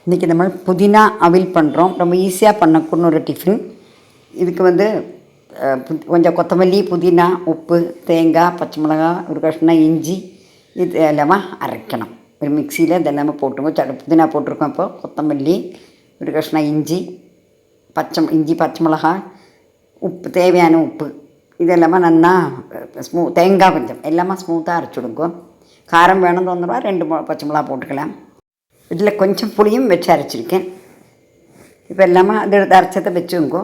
இன்றைக்கி நம்ம புதினா அவியல் பண்ணுறோம். ரொம்ப ஈஸியாக பண்ணக்கூடிய ஒரு டிஃபன். இதுக்கு வந்து கொஞ்சம் கொத்தமல்லி, புதினா, உப்பு, தேங்காய், பச்சை மிளகாய், ஒரு கஷ்டம் இஞ்சி, இது எல்லாமே அரைக்கணும். ஒரு மிக்சியில் இது எல்லாமே போட்டுருக்கோம். புதினா போட்டிருக்கோம். இப்போது கொத்தமல்லி, ஒரு கஷ்டம் இஞ்சி, பச்சை மிளகாய், உப்பு, தேவையான உப்பு, இது எல்லாமே நல்லா தேங்காய் கொஞ்சம் எல்லாமே ஸ்மூத்தாக அரைச்சிடுங்க. காரம் வேணும்னு தோணுறா 2 பச்சை மிளகா போட்டுக்கலாம். இதில் கொஞ்சம் புளியும் வச்சு அரைச்சிருக்கேன். இப்போ எல்லாமே அது அரைச்சதை வச்சுங்கோ.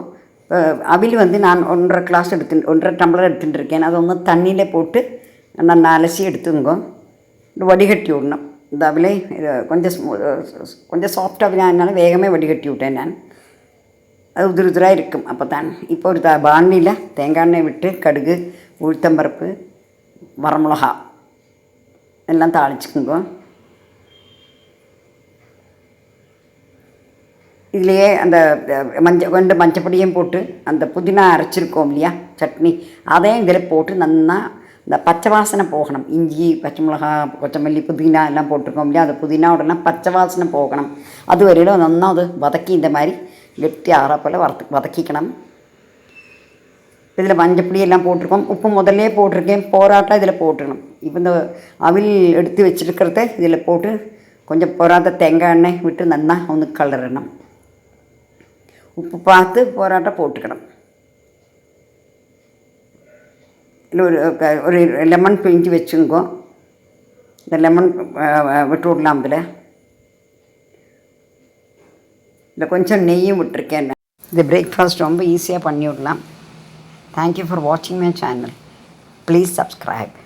அவில் வந்து நான் 1.5 கிளாஸ் 1.5 டம்ளர் எடுத்துகிட்டு இருக்கேன். அதை ஒன்று தண்ணியில் போட்டு நான் அலசி எடுத்துங்கோ. வடிகட்டி விடணும். இந்த அவிலை கொஞ்சம் சாஃப்டாக அவினால வேகமே வடிகட்டி விட்டேன் நான். அது உதிராக இருக்கும் அப்போ தான். இப்போ ஒரு பாண்டியில் தேங்காய் எண்ணெய் விட்டு கடுகு, உளுத்தம்பருப்பு, வரமிளகா எல்லாம் தாளிச்சுக்குங்கோ. இதுலேயே அந்த மஞ்சப்பொடியும் போட்டு அந்த புதினா அரைச்சிருக்கோம் இல்லையா சட்னி, அதையும் இதில் போட்டு நல்லா இந்த பச்சை வாசனை போகணும். இஞ்சி, பச்சை மிளகா, கொத்தமல்லி, புதினா எல்லாம் போட்டிருக்கோம் இல்லையா, அந்த புதினாவோடனா பச்சை வாசனை போகணும். அது வரையிலும் நல்லா அது வதக்கி இந்த மாதிரி கெட்டி ஆற போல் வதக்கிக்கணும். இதில் மஞ்சப்பொடி எல்லாம் போட்டிருக்கோம். உப்பு முதல்லே போட்டிருக்கேன். போராட்டம் இதில் போட்டுக்கணும். இப்போ இந்த அவில் எடுத்து வச்சுருக்கிறத இதில் போட்டு கொஞ்சம் போராட்ட தேங்காய் எண்ணெய் விட்டு நல்லா ஒன்று கலரணும். உப்பு பார்த்து போராட்டம் போட்டுக்கணும். இல்லை ஒரு லெமன் பிழிஞ்சு வச்சுங்கோ. இந்த லெமன் விட்டு விடலாம். இதில் கொஞ்சம் நெய்யும் விட்டுருக்கேன். இந்த பிரேக்ஃபாஸ்ட் ரொம்ப ஈஸியாக பண்ணி விடலாம். தேங்க்யூ ஃபார் வாட்சிங் மை சேனல். Please subscribe.